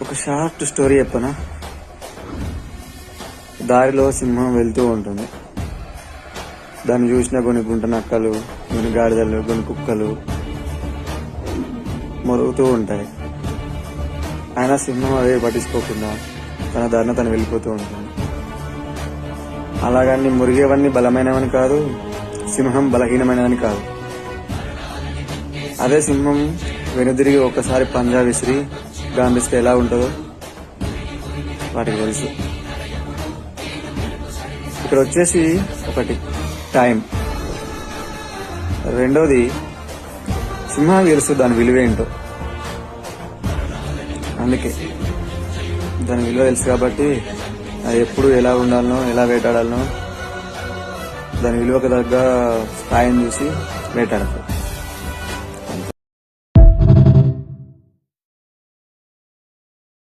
ఒక short story చెప్పనా. దారిలో సింహం వెళ్తూ ఉంటుంది. దాన్ని చూసిన కొన్ని గుంట నక్కలు, కొన్ని గాడిదలు, కొన్ని కుక్కలు మొరుగుతూ ఉంటాయి. అయినా సింహం అదే పట్టించుకోకుండా తన దారిన తను వెళ్ళిపోతూ ఉంటుంది. అలాగని మురిగేవన్నీ బలమైనవని కాదు, సింహం బలహీనమైనవని కాదు. అదే సింహం వెనుదిరిగి ఒక్కసారి పంజా విసిరి గాంధిస్తే ఎలా ఉంటుందో వాటికి తెలుసు. ఇక్కడ వచ్చేసి ఒకటి టైం, రెండోది సింహానికి తెలుసు దాని విలువ ఏంటో. అందుకే దాని విలువ తెలుసు కాబట్టి అది ఎప్పుడు ఎలా ఉండాలనో, ఎలా వేటాడాలనో దాని విలువకు తగ్గ స్థాయిని చూసి వేటాడతారు.